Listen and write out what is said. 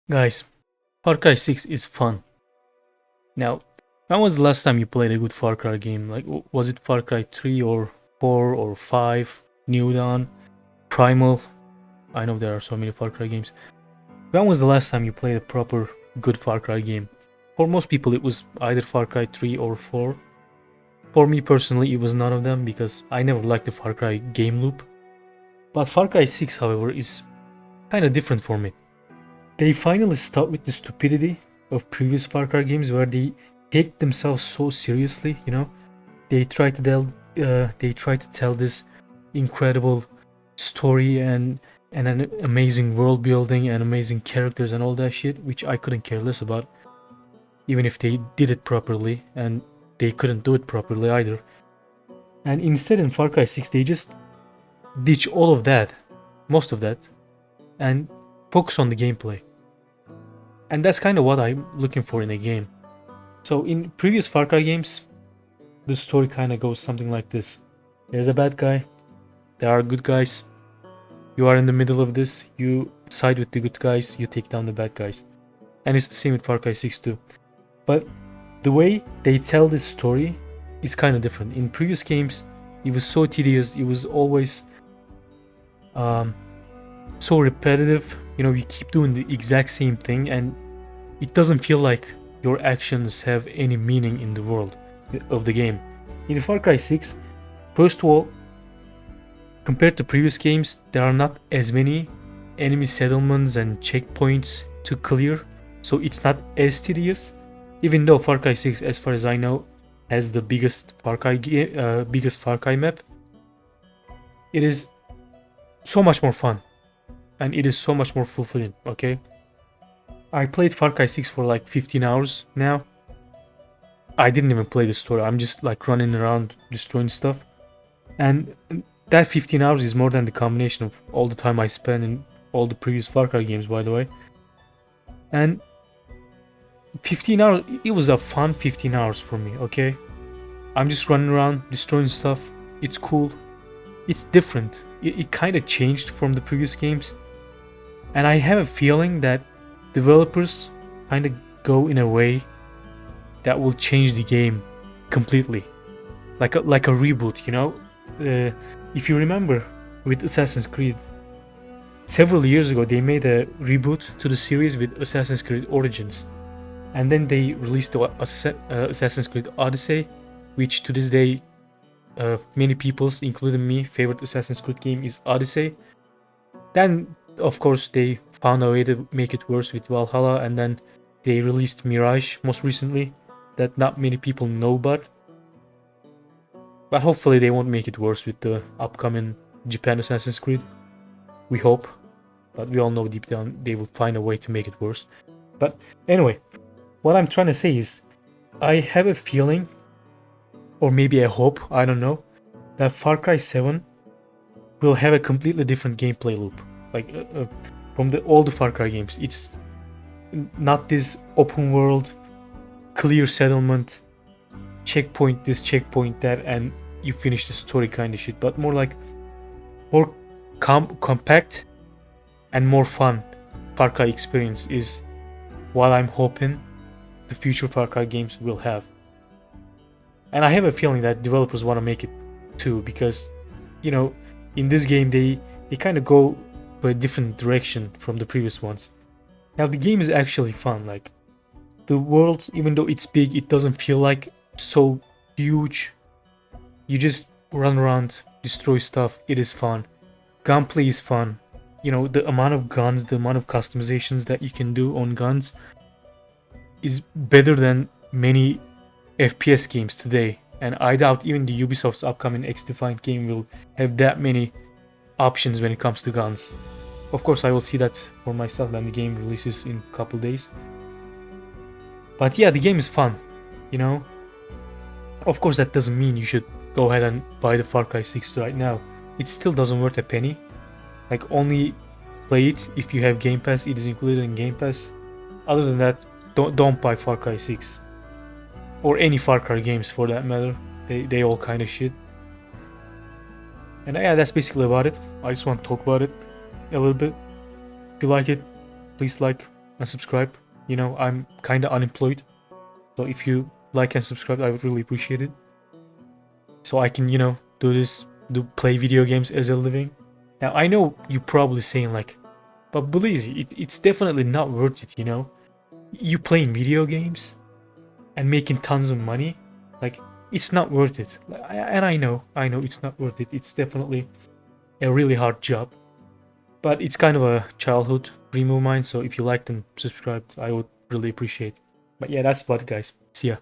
Guys, Far Cry 6 is fun. Now, when was the last time you played a good Far Cry game? Like, was it Far Cry 3 or 4 or 5? New Dawn? Primal? I know there are so many Far Cry games. When was the last time you played a proper good Far Cry game? For most people, it was either Far Cry 3 or 4. For me personally, it was none of them because I never liked the Far Cry game loop. But Far Cry 6, however, is kind of different for me. They finally stopped with the stupidity of previous Far Cry games where they take themselves so seriously, you know? They try to tell this incredible story and an amazing world building and amazing characters and all that shit, which I couldn't care less about, even if they did it properly, and they couldn't do it properly either. And instead in Far Cry 6 they just ditch all of that, most of that, and focus on the gameplay. And that's kind of what I'm looking for in a game. So in previous Far Cry games, the story kind of goes something like this. There's a bad guy, there are good guys, you are in the middle of this, you side with the good guys, you take down the bad guys. And it's the same with Far Cry 6 too. But the way they tell this story is kind of different. In previous games, it was so tedious, it was always so repetitive. You know, you keep doing the exact same thing and it doesn't feel like your actions have any meaning in the world of the game. In Far Cry 6, first of all, compared to previous games, there are not as many enemy settlements and checkpoints to clear, so it's not as tedious. Even though Far Cry 6, as far as I know, has the biggest Far Cry map, it is so much more fun, and it is so much more fulfilling. Okay, I played Far Cry 6 for like 15 hours now. I didn't even play the story. I'm just like running around destroying stuff, and that 15 hours is more than the combination of all the time I spent in all the previous Far Cry games, by the way. And 15 hours, it was a fun 15 hours for me, okay? I'm just running around, destroying stuff. It's cool. It's different. It kind of changed from the previous games. And I have a feeling that developers kind of go in a way that will change the game completely. Like a reboot, you know? If you remember, with Assassin's Creed, several years ago they made a reboot to the series with Assassin's Creed Origins. And then they released the Assassin's Creed Odyssey, which to this day, many people's, including me, favorite Assassin's Creed game is Odyssey. Then, of course, they found a way to make it worse with Valhalla, and then they released Mirage most recently, that not many people know about. But hopefully they won't make it worse with the upcoming Japan Assassin's Creed. We hope. But we all know deep down they will find a way to make it worse. But anyway, what I'm trying to say is, I have a feeling, or maybe a hope, I don't know, that Far Cry 7 will have a completely different gameplay loop. Like, from all the Far Cry games. It's not this open world, clear settlement, checkpoint this, checkpoint that, and you finish the story kind of shit, but more like, more compact and more fun Far Cry experience is what I'm hoping the future Far Cry games will have. And I have a feeling that developers want to make it too, because, you know, in this game they kind of go to a different direction from the previous ones. Now the game is actually fun. Like, the world, even though it's big, it doesn't feel like so huge. You just run around, destroy stuff. It is fun. Gunplay is fun. You know, the amount of guns, the amount of customizations that you can do on guns is better than many FPS games today. And I doubt even the Ubisoft's upcoming X-Defiant game will have that many options when it comes to guns. Of course, I will see that for myself when the game releases in a couple days. But yeah, the game is fun, you know? Of course, that doesn't mean you should go ahead and buy the Far Cry 6 right now. It still doesn't worth a penny. Like, only play it if you have Game Pass. It is included in Game Pass. Other than that, don't buy Far Cry 6. Or any Far Cry games for that matter. They all kind of shit. And yeah, that's basically about it. I just want to talk about it a little bit. If you like it, please like, and subscribe. You know, I'm kind of unemployed. So if you like and subscribe, I would really appreciate it. So I can, you know, play video games as a living. Now, I know you're probably saying like, but Bleezy, it's definitely not worth it, you know? You playing video games and making tons of money, like, it's not worth it. And I know it's not worth it. It's definitely a really hard job. But it's kind of a childhood dream of mine, so if you liked and subscribed, I would really appreciate it. But yeah, that's about it, guys. See ya.